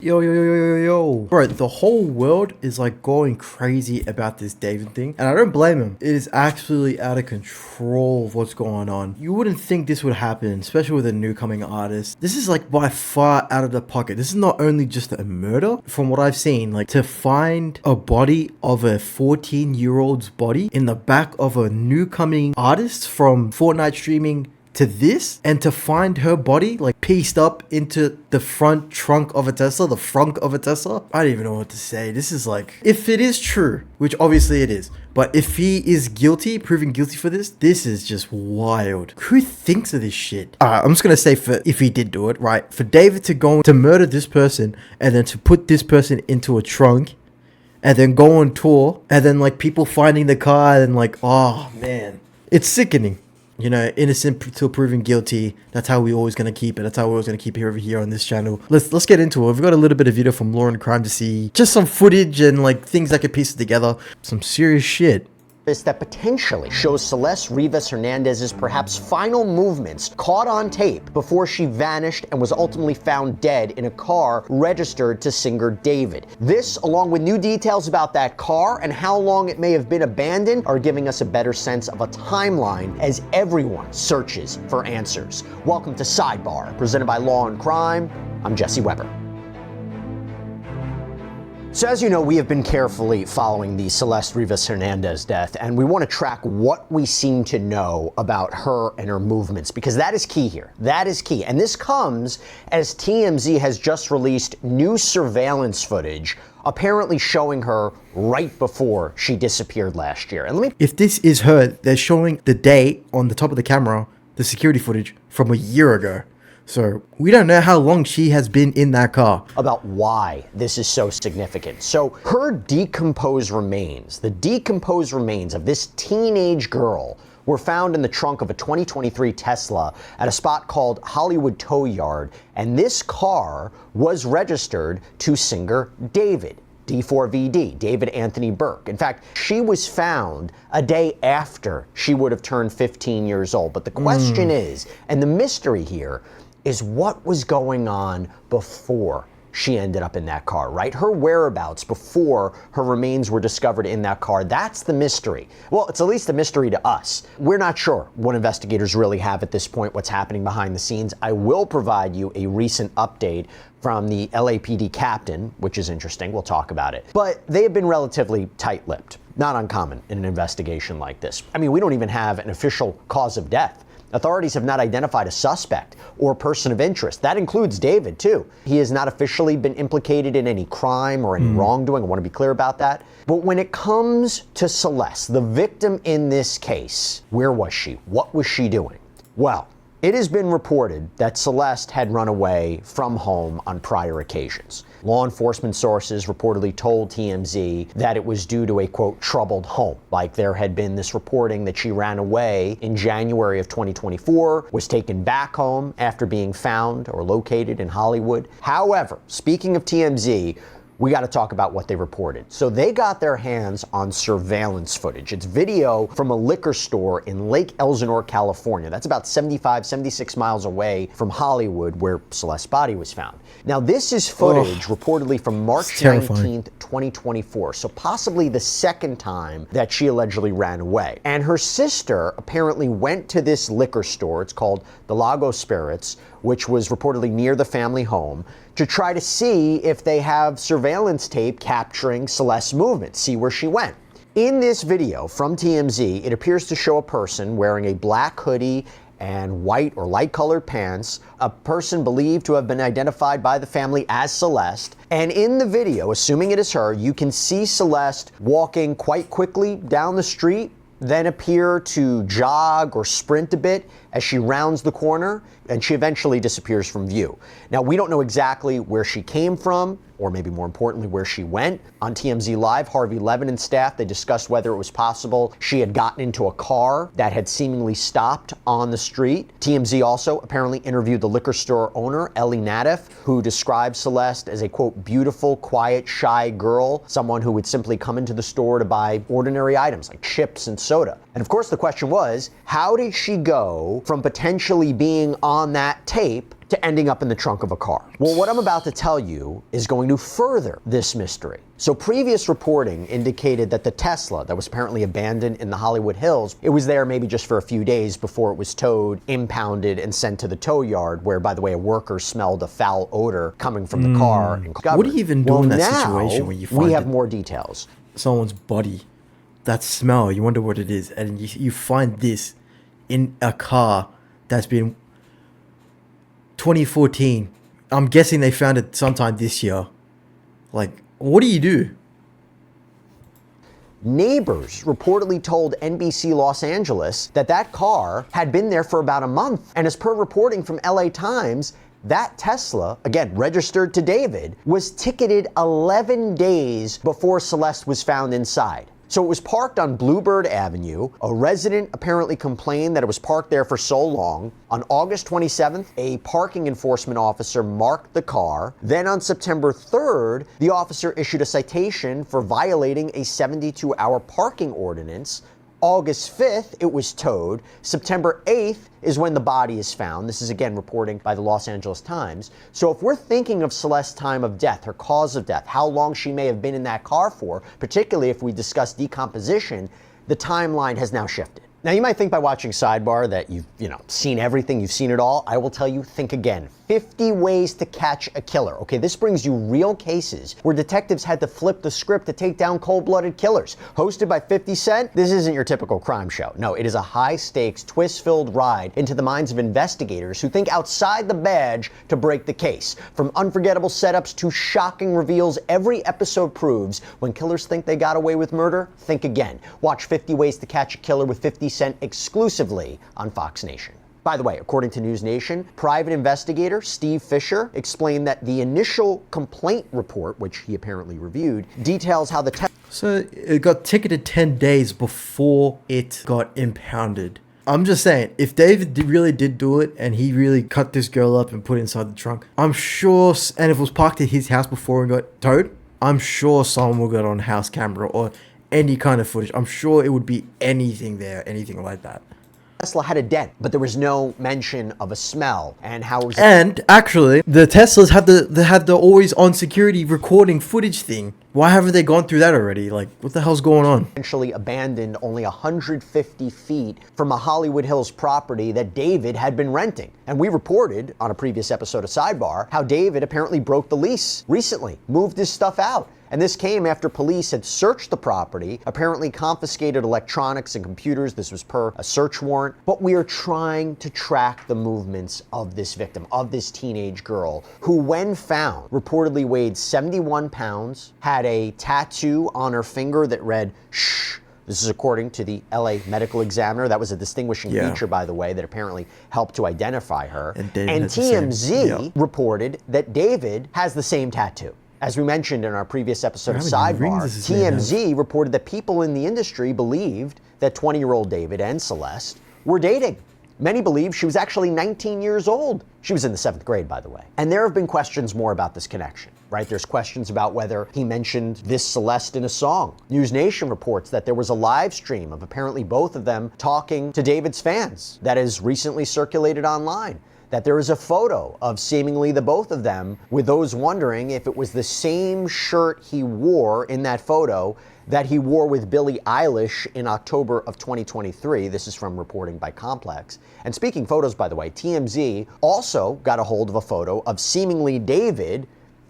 Yo, yo, yo, yo, yo, yo. Bro, the whole world is like going crazy about this David thing. And I don't blame him. It is absolutely out of control of what's going on. You wouldn't think this would happen, especially with a new coming artist. This is like by far out of the pocket. This is not only just a murder, from what I've seen, like to find a body of a 14-year-old's body in the back of a new coming artist from Fortnite streaming to this, and to find her body like pieced up into the front trunk of a Tesla, the frunk of a Tesla. I don't even know what to say. This is like, if it is true, which obviously it is, but if he is guilty, proven guilty for this is just wild. Who thinks of this shit? I'm just gonna say, for if he did do it, right, for David to go to murder this person and then to put this person into a trunk and then go on tour and then like people finding the car and like, oh man, it's sickening. You know, innocent till proven guilty. That's how we're always going to keep it. That's how we're always going to keep it over here on this channel. Let's get into it. We've got a little bit of video from Law and Crime to see just some footage and like things that could piece it together. Some serious shit. That potentially shows Celeste Rivas Hernandez's perhaps final movements caught on tape before she vanished and was ultimately found dead in a car registered to singer David. This, along with new details about that car and how long it may have been abandoned, are giving us a better sense of a timeline as everyone searches for answers. Welcome to Sidebar, presented by Law and Crime. I'm Jesse Weber. So as you know, we have been carefully following the Celeste Rivas Hernandez death, and we want to track what we seem to know about her and her movements, because that is key here. That is key. And this comes as TMZ has just released new surveillance footage, apparently showing her right before she disappeared last year. And if this is her, they're showing the date on the top of the camera, the security footage from a year ago. So we don't know how long she has been in that car. About why this is so significant. So her decomposed remains, the decomposed remains of this teenage girl, were found in the trunk of a 2023 Tesla at a spot called Hollywood Tow Yard. And this car was registered to singer David. D4VD, David Anthony Burke. In fact, she was found a day after she would have turned 15 years old. But the question is, and the mystery here, is what was going on before she ended up in that car, right? Her whereabouts before her remains were discovered in that car. That's the mystery. Well, it's at least a mystery to us. We're not sure what investigators really have at this point, what's happening behind the scenes. I will provide you a recent update from the LAPD captain, which is interesting. We'll talk about it. But they have been relatively tight-lipped. Not uncommon in an investigation like this. I mean, we don't even have an official cause of death. Authorities have not identified a suspect or person of interest. That includes David, too. He has not officially been implicated in any crime or any wrongdoing. I want to be clear about that. But when it comes to Celeste, the victim in this case, where was she? What was she doing? Well, it has been reported that Celeste had run away from home on prior occasions. Law enforcement sources reportedly told TMZ that it was due to a, quote, troubled home. Like there had been this reporting that she ran away in January of 2024, was taken back home after being found or located in Hollywood. However, speaking of TMZ, we got to talk about what they reported. So they got their hands on surveillance footage. It's video from a liquor store in Lake Elsinore, California. That's about 76 miles away from Hollywood, where Celeste's body was found. Now, this is footage reportedly from March 19th, 2024. So possibly the second time that she allegedly ran away. And her sister apparently went to this liquor store. It's called the Lago Spirits, which was reportedly near the family home, to try to see if they have surveillance tape capturing Celeste's movements, see where she went. In this video from TMZ, it appears to show a person wearing a black hoodie and white or light colored pants, a person believed to have been identified by the family as Celeste. And in the video, assuming it is her, you can see Celeste walking quite quickly down the street, then appear to jog or sprint a bit as she rounds the corner, and she eventually disappears from view. Now, we don't know exactly where she came from, or maybe more importantly, where she went. On TMZ Live, Harvey Levin and staff, they discussed whether it was possible she had gotten into a car that had seemingly stopped on the street. TMZ also apparently interviewed the liquor store owner, Ellie Nadeff, who described Celeste as a, quote, beautiful, quiet, shy girl, someone who would simply come into the store to buy ordinary items like chips and soda. And of course, the question was, how did she go from potentially being on that tape to ending up in the trunk of a car? Well, what I'm about to tell you is going to further this mystery. So previous reporting indicated that the Tesla that was apparently abandoned in the Hollywood Hills, it was there maybe just for a few days before it was towed, impounded, and sent to the tow yard, where, by the way, a worker smelled a foul odor coming from the car. And what do you even do in that situation when you find we have more details. Someone's body, that smell, you wonder what it is, and you find this in a car that's been 2014. I'm guessing they found it sometime this year. Like, what do you do? Neighbors reportedly told NBC Los Angeles that that car had been there for about a month. And as per reporting from LA Times, that Tesla, again, registered to David, was ticketed 11 days before Celeste was found inside. So it was parked on Bluebird Avenue. A resident apparently complained that it was parked there for so long. On August 27th, a parking enforcement officer marked the car. Then on September 3rd, the officer issued a citation for violating a 72-hour parking ordinance. August 5th, it was towed. September 8th is when the body is found. This is again reporting by the Los Angeles Times. So if we're thinking of Celeste's time of death, her cause of death, how long she may have been in that car for, particularly if we discuss decomposition, the timeline has now shifted. Now you might think by watching Sidebar that you've seen everything, you've seen it all. I will tell you, think again. 50 ways to catch a killer. Okay, this brings you real cases where detectives had to flip the script to take down cold-blooded killers. Hosted by 50 Cent, this isn't your typical crime show. No, it is a high-stakes, twist-filled ride into the minds of investigators who think outside the badge to break the case. From unforgettable setups to shocking reveals, every episode proves when killers think they got away with murder, think again. Watch 50 Ways to Catch a Killer with 50 Cent exclusively on Fox Nation. By the way, according to News Nation, private investigator Steve Fisher explained that the initial complaint report, which he apparently reviewed, details how the So it got ticketed 10 days before it got impounded. I'm just saying, if David really did do it and he really cut this girl up and put it inside the trunk, I'm sure, and if it was parked at his house before it got towed, I'm sure someone will get on house camera or any kind of footage. I'm sure it would be anything there, anything like that. Tesla had a dent, but there was no mention of a smell and how it was. And actually, the Teslas had the always on security recording footage thing. Why haven't they gone through that already? Like, what the hell's going on? Essentially abandoned only 150 feet from a Hollywood Hills property that David had been renting. And we reported on a previous episode of Sidebar how David apparently broke the lease recently, moved his stuff out. And this came after police had searched the property, apparently confiscated electronics and computers. This was per a search warrant. But we are trying to track the movements of this victim, of this teenage girl, who, when found, reportedly weighed 71 pounds, had a tattoo on her finger that read, "Shh." This is according to the LA medical examiner. That was a distinguishing feature, by the way, that apparently helped to identify her. And TMZ reported that David has the same tattoo. As we mentioned in our previous episode of Sidebar, TMZ reported that people in the industry believed that 20-year-old David and Celeste were dating. Many believe she was actually 19 years old. She was in the 7th grade, by the way. And there have been questions more about this connection, right? There's questions about whether he mentioned this Celeste in a song. News Nation reports that there was a live stream of apparently both of them talking to David's fans that has recently circulated online. That there is a photo of seemingly the both of them, with those wondering if it was the same shirt he wore in that photo that he wore with Billie Eilish in October of 2023. This is from reporting by Complex. And speaking photos, by the way, TMZ also got a hold of a photo of seemingly David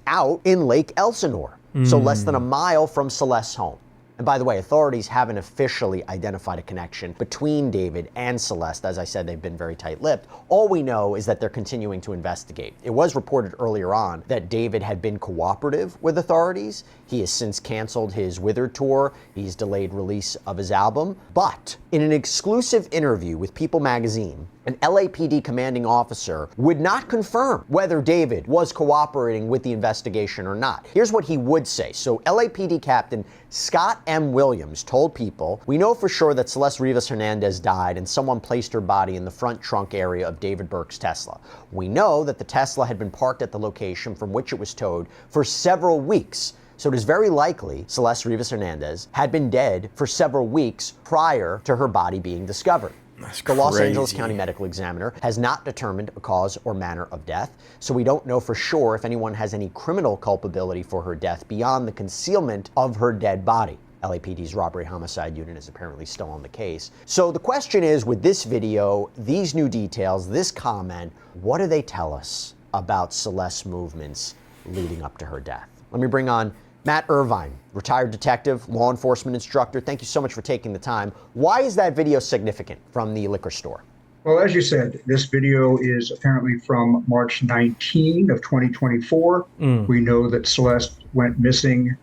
out in Lake Elsinore, so less than a mile from Celeste's home. And by the way, authorities haven't officially identified a connection between David and Celeste. As I said, they've been very tight-lipped. All we know is that they're continuing to investigate. It was reported earlier on that David had been cooperative with authorities. He has since canceled his Withered tour. He's delayed release of his album. But in an exclusive interview with People magazine, an LAPD commanding officer would not confirm whether David was cooperating with the investigation or not. Here's what he would say. So LAPD Captain Scott M. Williams told People, "We know for sure that Celeste Rivas Hernandez died and someone placed her body in the front trunk area of David Burke's Tesla. We know that the Tesla had been parked at the location from which it was towed for several weeks. So it is very likely Celeste Rivas Hernandez had been dead for several weeks prior to her body being discovered." That's The Los Angeles crazy. County Medical Examiner has not determined a cause or manner of death, so we don't know for sure if anyone has any criminal culpability for her death beyond the concealment of her dead body. LAPD's robbery homicide unit is apparently still on the case. So the question is, with this video, these new details, this comment, what do they tell us about Celeste's movements leading up to her death? Let me bring on Matt Irvine, retired detective, law enforcement instructor. Thank you so much for taking the time. Why is that video significant from the liquor store? Well, as you said, this video is apparently from March 19 of 2024. We know that Celeste went missing,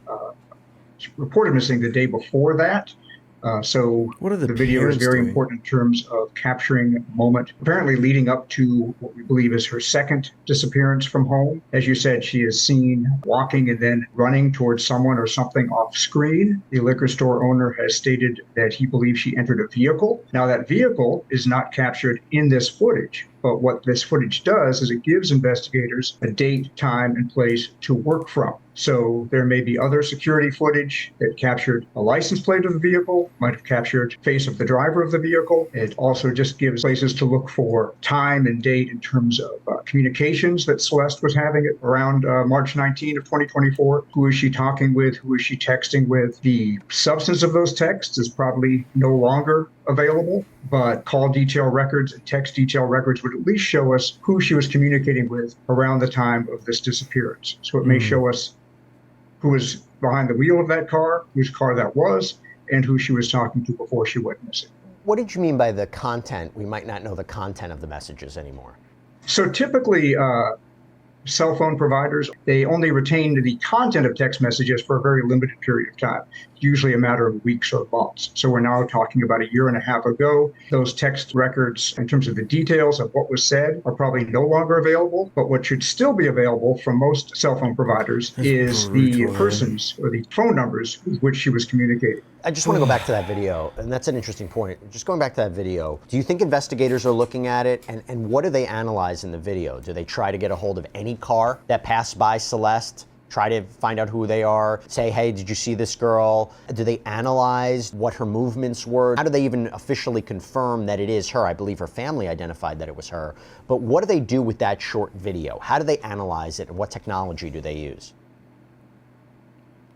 reported missing the day before that. So What are the video is parents very doing? important in terms of capturing a moment, apparently leading up to what we believe is her second disappearance from home. As you said, she is seen walking and then running towards someone or something off screen. The liquor store owner has stated that he believes she entered a vehicle. Now, that vehicle is not captured in this footage. But what this footage does is it gives investigators a date, time, and place to work from. So there may be other security footage that captured a license plate of the vehicle, might have captured face of the driver of the vehicle. It also just gives places to look for time and date in terms of communications that Celeste was having around March 19 of 2024. Who is she talking with? Who is she texting with? The substance of those texts is probably no longer available, but call detail records and text detail records would at least show us who she was communicating with around the time of this disappearance. So it may show us who was behind the wheel of that car, whose car that was, and who she was talking to before she went missing. What did you mean by the content? We might not know the content of the messages anymore. So typically, cell phone providers, they only retain the content of text messages for a very limited period of time, usually a matter of weeks or months. So we're now talking about a year and a half ago. Those text records, in terms of the details of what was said, are probably no longer available. But what should still be available from most cell phone providers is the persons or the phone numbers with which she was communicating. I just want to go back to that video, and that's an interesting point. Just going back to that video, do you think investigators are looking at it, and what do they analyze in the video? Do they try to get a hold of any car that passed by Celeste? Try to find out who they are, say, hey, did you see this girl? Do they analyze what her movements were? How do they even officially confirm that it is her? I believe her family identified that it was her. But what do they do with that short video? How do they analyze it, and what technology do they use?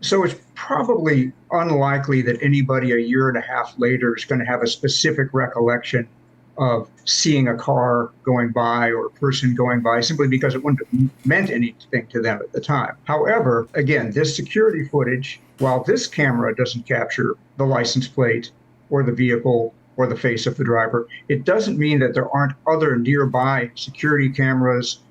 So it's probably unlikely that anybody a year and a half later is going to have a specific recollection of seeing a car going by or a person going by simply because it wouldn't have meant anything to them at the time. However, again, this security footage, while this camera doesn't capture the license plate or the vehicle or the face of the driver, it doesn't mean that there aren't other nearby security cameras.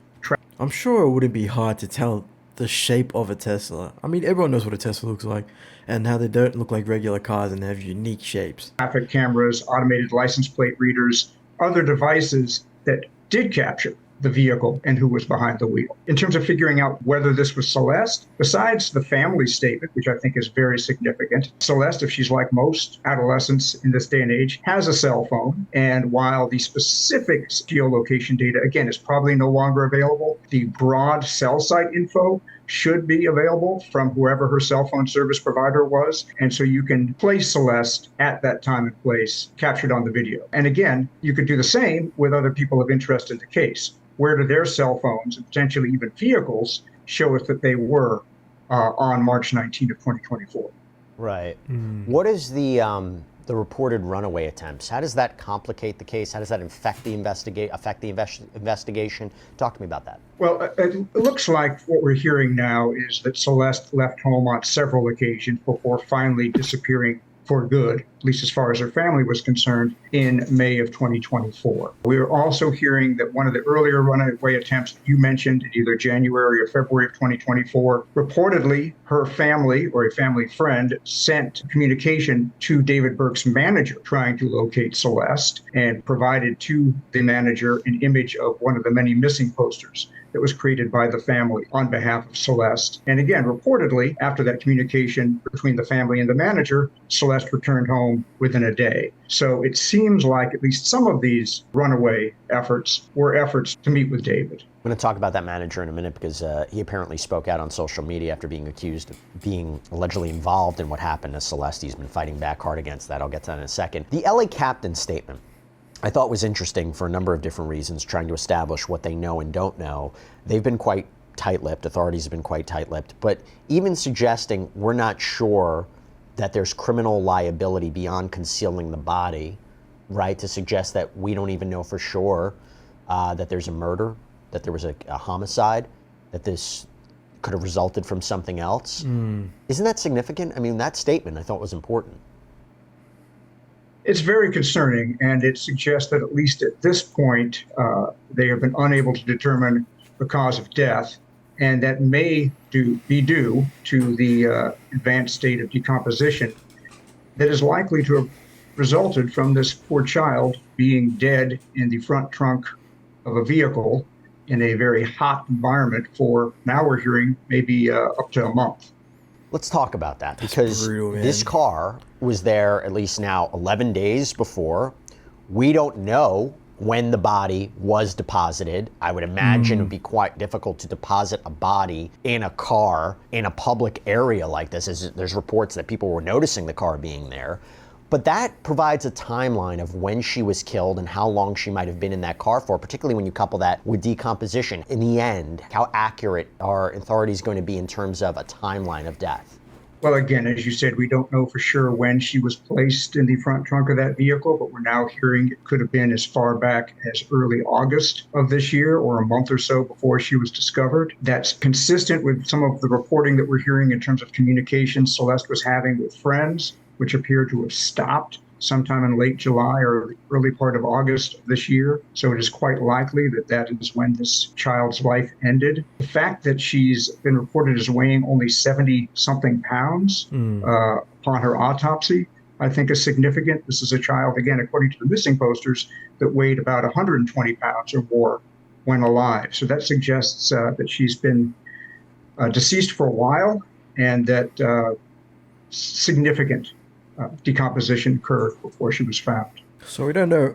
I'm sure it wouldn't be hard to tell the shape of a Tesla. I mean, everyone knows what a Tesla looks like and how they don't look like regular cars and they have unique shapes. Traffic cameras, automated license plate readers, other devices that did capture the vehicle and who was behind the wheel. In terms of figuring out whether this was Celeste, besides the family statement, which I think is very significant, Celeste, if she's like most adolescents in this day and age, has a cell phone. And while the specific geolocation data, again, is probably no longer available, the broad cell site info should be available from whoever her cell phone service provider was. And so you can place Celeste at that time and place captured on the video. And again, you could do the same with other people of interest in the case. Where do their cell phones and potentially even vehicles show us that they were on March 19 of 2024? Right. What is the reported runaway attempts? How does that complicate the case? How does that affect the investigation? Talk to me about that. Well, it looks like what we're hearing now is that Celeste left home on several occasions before finally disappearing for good, at least as far as her family was concerned, in May of 2024. We are also hearing that one of the earlier runaway attempts that you mentioned in either January or February of 2024, reportedly her family or a family friend sent communication to David Burke's manager trying to locate Celeste and provided to the manager an image of one of the many missing posters that was created by the family on behalf of Celeste. And again, reportedly, after that communication between the family and the manager, Celeste returned home within a day. So it seems like at least some of these runaway efforts were efforts to meet with David. I'm going to talk about that manager in a minute because he apparently spoke out on social media after being accused of being allegedly involved in what happened to Celeste. He's been fighting back hard against that. I'll get to that in a second. The LA captain statement. I thought was interesting for a number of different reasons, trying to establish what they know and don't know. They've been quite tight-lipped, authorities have been quite tight-lipped, but even suggesting we're not sure that there's criminal liability beyond concealing the body, right, to suggest that we don't even know for sure that there's a murder, that there was a homicide, that this could have resulted from something else. Isn't that significant? I mean, that statement I thought was important. It's very concerning, and it suggests that at least at this point, they have been unable to determine the cause of death, and that may be due to the advanced state of decomposition that is likely to have resulted from this poor child being dead in the front trunk of a vehicle in a very hot environment for, now we're hearing, maybe up to a month. Let's talk about that, because brutal, man. this car was there at least now 11 days before. We don't know when the body was deposited. I would imagine it would be quite difficult to deposit a body in a car in a public area like this. There's reports that people were noticing the car being there. But that provides a timeline of when she was killed and how long she might have been in that car for, particularly when you couple that with decomposition. In the end, how accurate are authorities going to be in terms of a timeline of death? Well, again, as you said, we don't know for sure when she was placed in the front trunk of that vehicle, but we're now hearing it could have been as far back as early August of this year or a month or so before she was discovered. That's consistent with some of the reporting that we're hearing in terms of communication Celeste was having with friends, which appear to have stopped sometime in late July or early part of August of this year. So it is quite likely that that is when this child's life ended. The fact that she's been reported as weighing only 70-something pounds upon her autopsy, I think is significant. This is a child, again, according to the missing posters, that weighed about 120 pounds or more when alive. So that suggests that she's been deceased for a while, and that significant decomposition occurred before she was found. So we don't know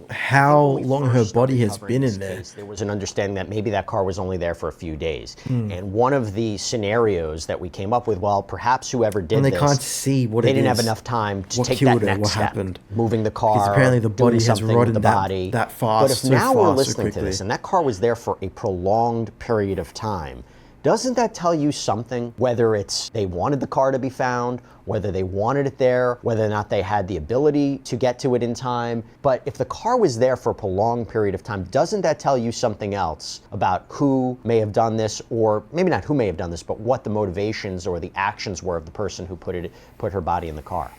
how long her body has been in there. There was an understanding that maybe that car was only there for a few days. And one of the scenarios that we came up with, well, perhaps whoever did And they this, can't see what it is. they didn't have enough time to What take killed that her, next what step, happened. moving the car, Because apparently the body doing has something with rotted the that- body. that fast, But if so now we're fast, so listening to quickly. this, and that car was there for a prolonged period of time, doesn't that tell you something? Whether it's they wanted the car to be found, whether they wanted it there, whether or not they had the ability to get to it in time. But if the car was there for a prolonged period of time, doesn't that tell you something else about who may have done this, or maybe not who may have done this, but what the motivations or the actions were of the person who put her body in the car?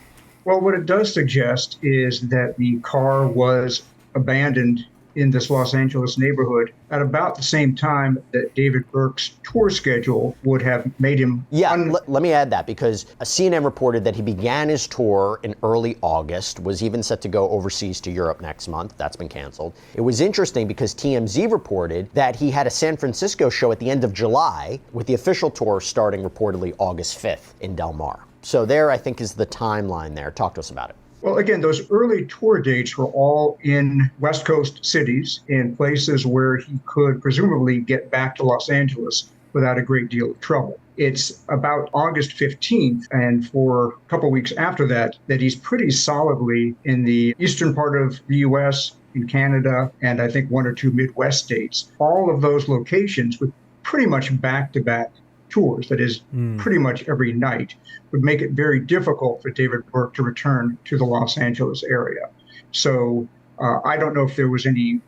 Well, what it does suggest is that the car was abandoned in this Los Angeles neighborhood at about the same time that David Burke's tour schedule would have made him... Yeah, let me add that, because a CNN reported that he began his tour in early August, was even set to go overseas to Europe next month. That's been canceled. It was interesting because TMZ reported that he had a San Francisco show at the end of July, with the official tour starting reportedly August 5th in Del Mar. So there, I think, is the timeline there. Talk to us about it. Well, again, those early tour dates were all in West Coast cities, in places where he could presumably get back to Los Angeles without a great deal of trouble. It's about August 15th, and for a couple weeks after that, that he's pretty solidly in the eastern part of the U.S., in Canada, and I think one or two Midwest states. All of those locations with pretty much back-to-back tours, that is pretty much every night, would make it very difficult for David Burke to return to the Los Angeles area. So I don't know if there was any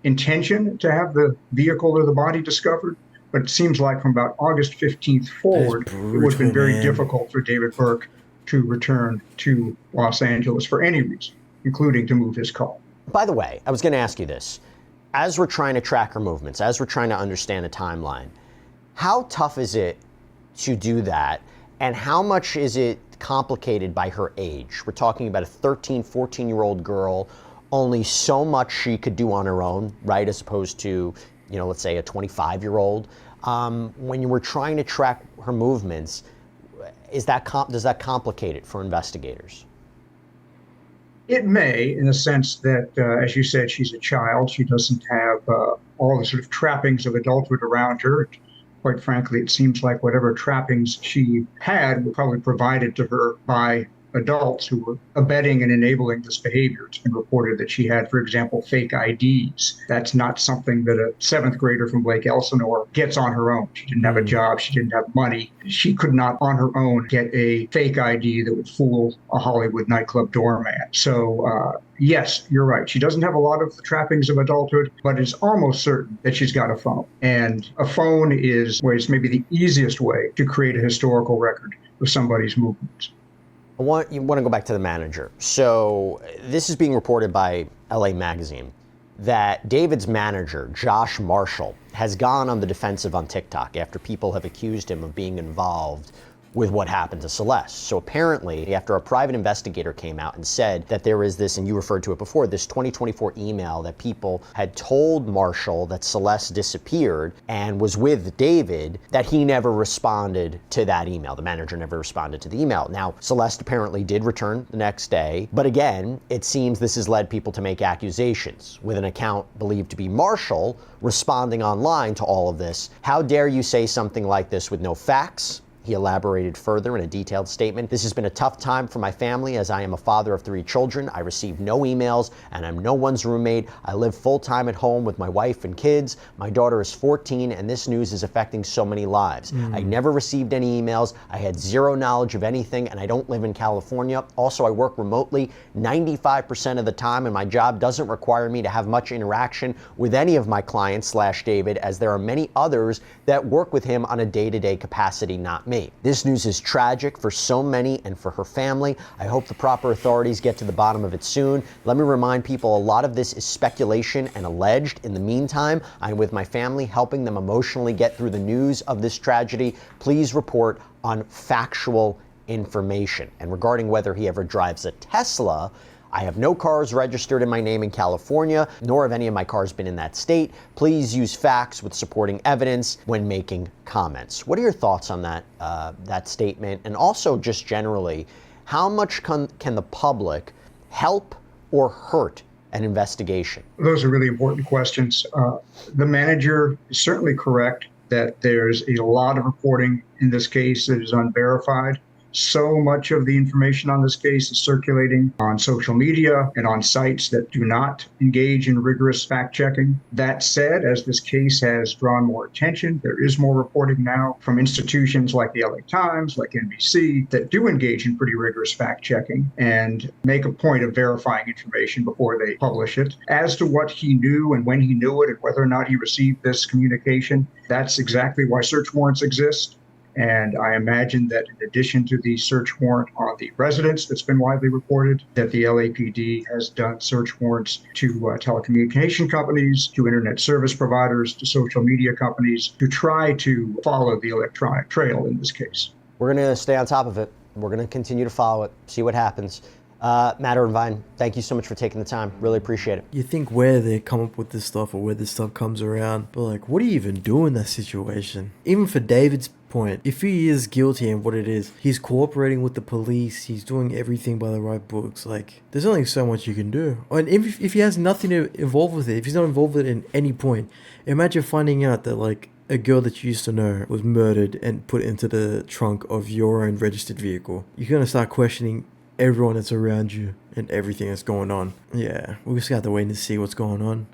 intention to have the vehicle or the body discovered, but it seems like from about August 15th forward, it would have been very difficult for David Burke to return to Los Angeles for any reason, including to move his car. By the way, I was going to ask you this. As we're trying to track her movements, as we're trying to understand a timeline, how tough is it to do that, and how much is it complicated by her age? We're talking about a 13, 14-year-old girl, only so much she could do on her own, right, as opposed to, you know, let's say a 25-year-old. When you were trying to track her movements, does that complicate it for investigators? It may, in the sense that, as you said, she's a child. She doesn't have all the sort of trappings of adulthood around her. Quite frankly, it seems like whatever trappings she had were probably provided to her by adults who were abetting and enabling this behavior. It's been reported that she had, for example, fake IDs. That's not something that a seventh grader from Lake Elsinore gets on her own. She didn't have a job. She didn't have money. She could not on her own get a fake ID that would fool a Hollywood nightclub doorman. So, yes, you're right. She doesn't have a lot of the trappings of adulthood, but it's almost certain that she's got a phone. And a phone is maybe the easiest way to create a historical record of somebody's movements. You want to go back to the manager. So this is being reported by LA Magazine that David's manager, Josh Marshall, has gone on the defensive on TikTok after people have accused him of being involved with what happened to Celeste. So apparently, after a private investigator came out and said that there is this, and you referred to it before, this 2024 email that people had told Marshall that Celeste disappeared and was with David, that he never responded to that email. The manager never responded to the email. Now, Celeste apparently did return the next day, but again, it seems this has led people to make accusations, with an account believed to be Marshall responding online to all of this. How dare you say something like this with no facts? He elaborated further in a detailed statement. This has been a tough time for my family as I am a father of 3 children. I receive no emails and I'm no one's roommate. I live full-time at home with my wife and kids. My daughter is 14 and this news is affecting so many lives. I never received any emails. I had zero knowledge of anything and I don't live in California. Also, I work remotely 95% of the time and my job doesn't require me to have much interaction with any of my clients / David, as there are many others that work with him on a day-to-day capacity, not me. This news is tragic for so many and for her family. I hope the proper authorities get to the bottom of it soon. Let me remind people, a lot of this is speculation and alleged. In the meantime, I'm with my family, helping them emotionally get through the news of this tragedy. Please report on factual information. And regarding whether he ever drives a Tesla, I have no cars registered in my name in California, nor have any of my cars been in that state. Please use facts with supporting evidence when making comments. What are your thoughts on that statement? And also just generally, how much can the public help or hurt an investigation? Those are really important questions. The manager is certainly correct that there's a lot of reporting in this case that is unverified. So much of the information on this case is circulating on social media and on sites that do not engage in rigorous fact-checking. That said, as this case has drawn more attention, there is more reporting now from institutions like the LA Times, like NBC, that do engage in pretty rigorous fact-checking and make a point of verifying information before they publish it. As to what he knew and when he knew it and whether or not he received this communication, that's exactly why search warrants exist. And I imagine that in addition to the search warrant on the residence that's been widely reported, that the LAPD has done search warrants to telecommunication companies, to internet service providers, to social media companies, to try to follow the electronic trail in this case. We're going to stay on top of it. We're going to continue to follow it, see what happens. Matt Irvine, thank you so much for taking the time. Really appreciate it. You think where they come up with this stuff or where this stuff comes around, but like, what do you even do in that situation? Even for David's point, if he is guilty and what it is, he's cooperating with the police, he's doing everything by the right books. Like, there's only so much you can do. And if he has nothing to involve with it, if he's not involved with it in any point, imagine finding out that like a girl that you used to know was murdered and put into the trunk of your own registered vehicle. You're gonna start questioning everyone that's around you and everything that's going on. Yeah, we just got to wait and see what's going on.